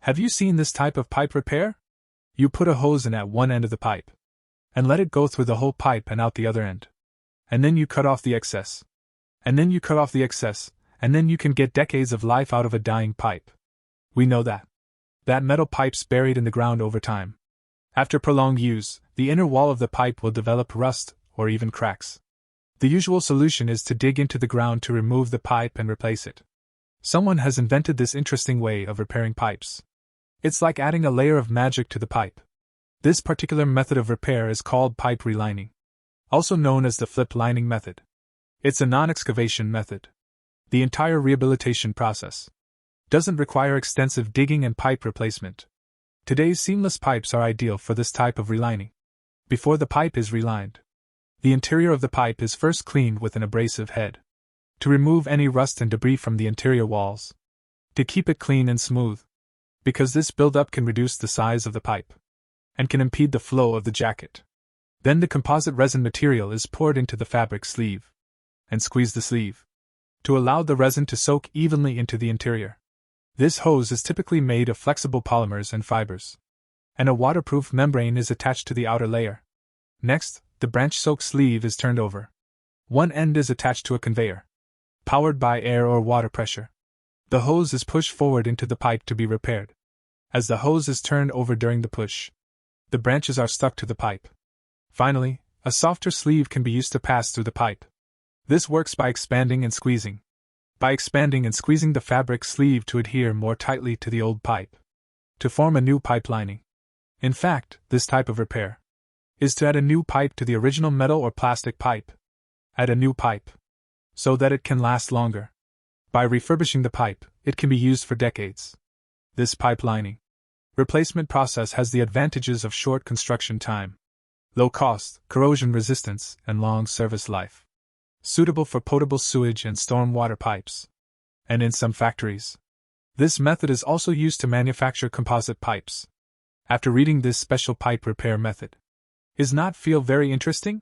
Have you seen this type of pipe repair? You put a hose in at one end of the pipe, and let it go through the whole pipe and out the other end. And then you cut off the excess. And then you cut off the excess, and then you can get decades of life out of a dying pipe. We know that metal pipe's buried in the ground over time. After prolonged use, the inner wall of the pipe will develop rust, or even cracks. The usual solution is to dig into the ground to remove the pipe and replace it. Someone has invented this interesting way of repairing pipes. It's like adding a layer of magic to the pipe. This particular method of repair is called pipe relining, also known as the flip lining method. It's a non-excavation method. The entire rehabilitation process doesn't require extensive digging and pipe replacement. Today's seamless pipes are ideal for this type of relining. Before the pipe is relined, the interior of the pipe is first cleaned with an abrasive head to remove any rust and debris from the interior walls, to keep it clean and smooth, because this buildup can reduce the size of the pipe and can impede the flow of the jacket. Then the composite resin material is poured into the fabric sleeve and squeeze the sleeve to allow the resin to soak evenly into the interior. This hose is typically made of flexible polymers and fibers, and a waterproof membrane is attached to the outer layer. Next, the branch-soaked sleeve is turned over. One end is attached to a conveyor, powered by air or water pressure. The hose is pushed forward into the pipe to be repaired. As the hose is turned over during the push, the branches are stuck to the pipe. Finally, a softer sleeve can be used to pass through the pipe. This works by expanding and squeezing. By expanding and squeezing the fabric sleeve to adhere more tightly to the old pipe, to form a new pipe lining. In fact, this type of repair is to add a new pipe to the original metal or plastic pipe. Add a new pipe, so that it can last longer. By refurbishing the pipe, it can be used for decades. This pipe lining replacement process has the advantages of short construction time, low cost, corrosion resistance, and long service life. Suitable for potable sewage and storm water pipes. And in some factories, this method is also used to manufacture composite pipes. After reading this special pipe repair method, does not feel very interesting?